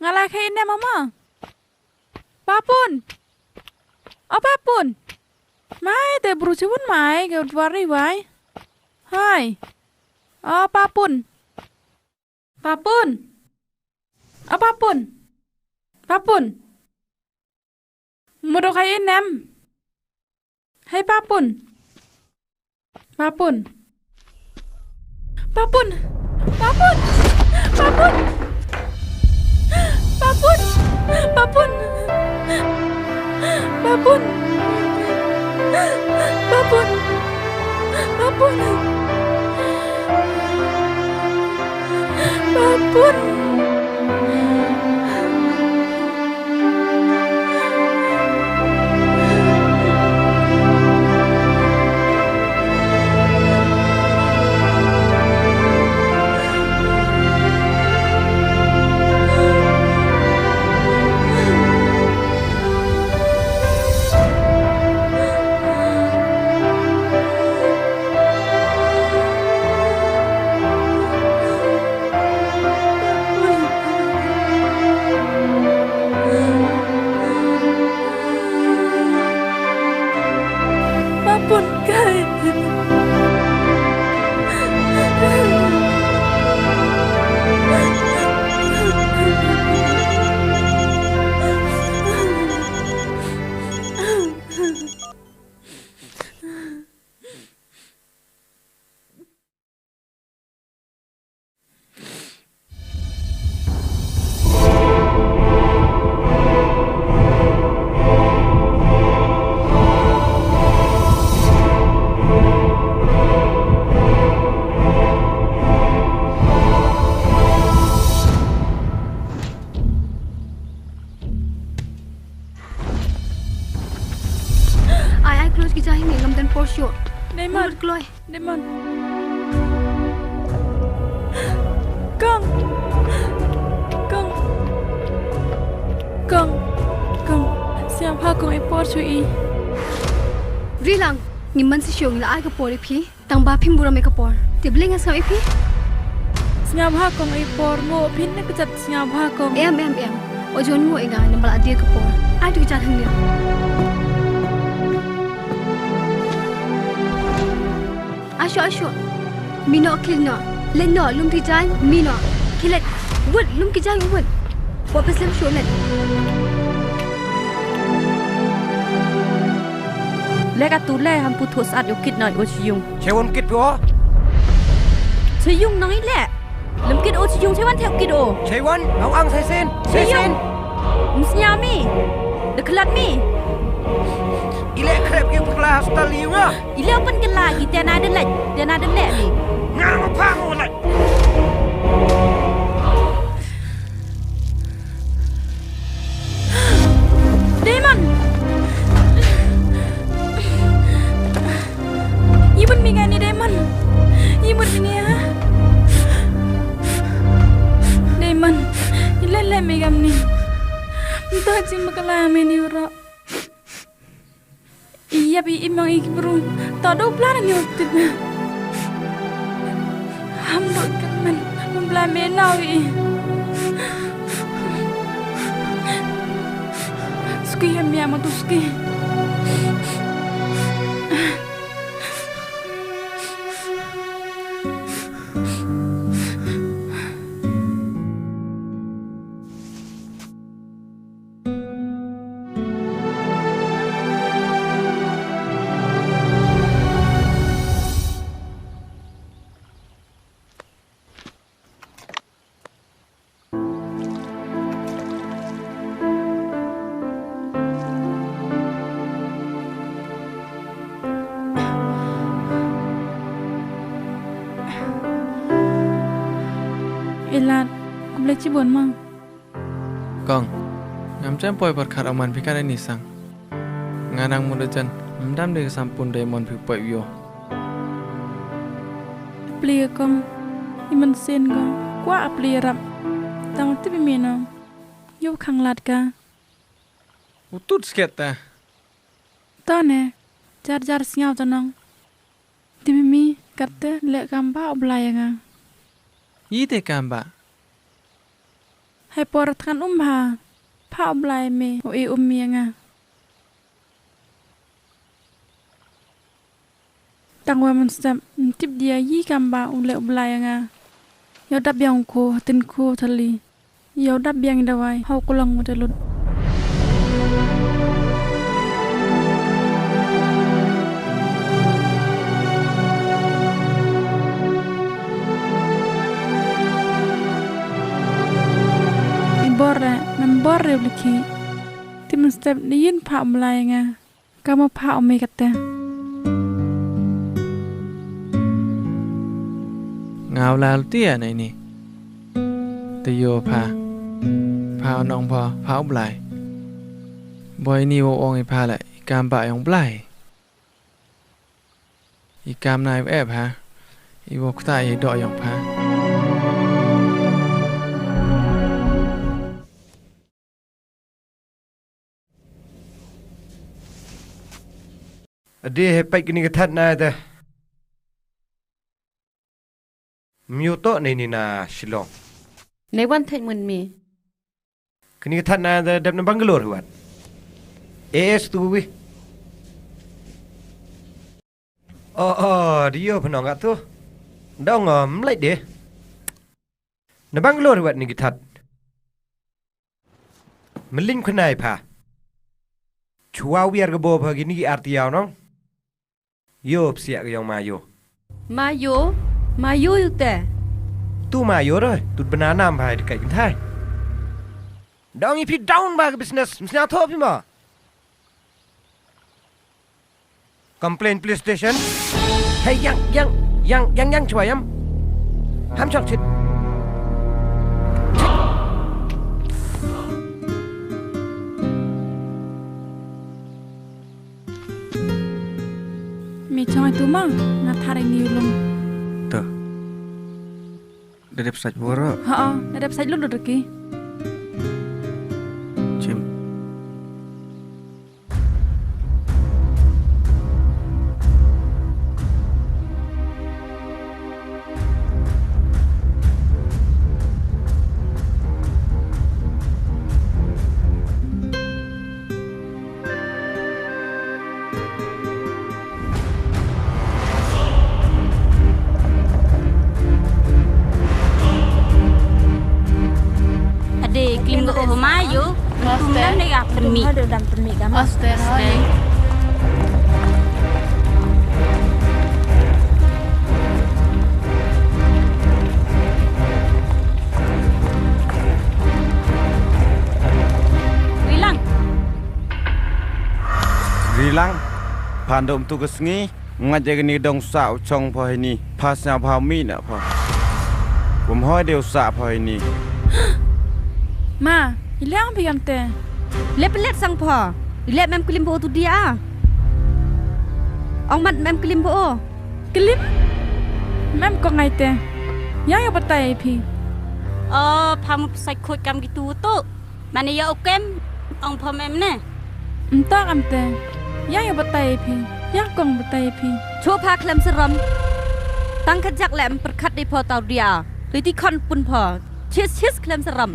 ngalah kain deh mama. Papun. Papun. Mai te berusaha pun mai ke wari wai. Hai. Papun. Papun. Papun. Papun. Mudo kain nem. Hai papun. Papun. Papun. Papun. Papun. Papun. Papun. Papun. Papun. Papun. Papun. Papun kai. Close kita ini ngam dan Porsche. Diamond. Chloe. Diamond. Kong. Kong. Kong. Kong. Siapa kong ipor cui? Rilang. Ngimman si Shong la ai kapor ipi. Tang ba phim buram kapor. Tibling as ipi. Siapa kong ipor ngo pin nak cat siapa kong. Em. Ojon ngo enga nambal adir kapor. Ai tu cat hang dia. Asyo. Mino kilno. Lenno lum tijan mino. Kilet. Wud lum kijan wud. Wapes lem sholet. Leka tu le ham pu thos at yo kit noi o chiyung. Chewon kit go. Chiyung noi le. Lum kit o chiyung chewan thek kit o. Chewon au ang sai sen. Chiyung. Msnya mi. De klat mi. Ile krep ke pukla stali wa. Ile open ke lagi tiana de le. Tiana de le mi. Ngang pa ngo le. Diamond. Ibun mingani Diamond. Ibun ini ya. Diamond. Ile mingam ni. Entah cing bakala meni ora. Iya bi imang iki bro. Todo plan ni waktu na. Hamdo kaman memblame nawi. Ski hem ya matuski. Elat, aku boleh cibun mang. Kong, ngam cem poi berkat aman pikan ini sang. Nganang muda jan, mendam de sampun demon pi poi yo. Plia kong, iman sen kong, kuah plia rap. Tamat tu bimena, yo kang lat ka. Utut sket ta. Tane, jar sinyal tanang. Timimi kata lek kamba oblayangan. Ite kamba. ให้ปอรัทกันพาอบลายเมโอเออมเมียงตังว่ามันสับติบเดียยี่กำบาอุเลอบลายยอดับยังโคตินโคทะลียอดับยังดาวายเฮากลังมาจะลุดมันบอร์เร็วลิคีที่มันสเต็ปได้ยินผ่าอมลายก็มาผ่าอมเมกัตเตงาวลาเตี้ยในนี่ตะโยพาน้องพอพาอบลายบอยนี่วองไอพาแหละอีกามบ่ายองบลายอีกามนายแอบอีวกตายดอยองพาเดี๋ยวไปกินกันทัดนายแต่มีโต๊ะในนี่นาชิลองในวันไทยมันมีกินกันทัดนายแต่เดิมในบังกะโลร์วัดเอสตูวิอ๋อเดี๋ยวพนักงานตัวดองไม่เลยเดี๋ยวในบังกะโลร์วัดนี่กิทัดมันลิงคนไหนพาชัวร์วิอาร์กบพากินนี่อาร์ติยาวน้องโยบเสียก็ยังมาโยอยู่แต่ตู้มาโยเลยตุดบรรณาน้ำพายไก่กินไทยดองอีพี่ดาวน์บากบิสเนสมันน่าทบพี่มาคอมเพลน PlayStation ให้ยังช่วยยังห้ามชอบชิดมีชอยตัวมั่งนาทารินิวลงเตอเด็บสัจวระฮะเด็บใส่ลุดกี้ชิมKlim go mayo, tumdan de gap demi. Ada dan demi kan. Stay. Rilang, pandom tugas ni ngajak ni dong sa chong pho ni, pasnya pho mi na pho.ผมห้อยเดียวสะพอยนี่มาอีเลี้ยงพี่กันเตะเล็บเล็ดสังพอเล็บแมมกลิมโบตุเดียอองมัดแมมกลิมโบกลิมแม่ก็ไงเตะยังอยู่ปะไตพี่พามุใส่ขวดกำกิตูตุมันนี่ยาโอเกมอองพอแมมเนี่ยต้อกำเตะยังอยู่ปะไตพี่ยังกงปะไตพี่โชว์พาเคลมสรมตั้งขจักแหลมประคัดได้พอเตาเดียหรือที่คอนปุ่นพอชิสเคลมสรม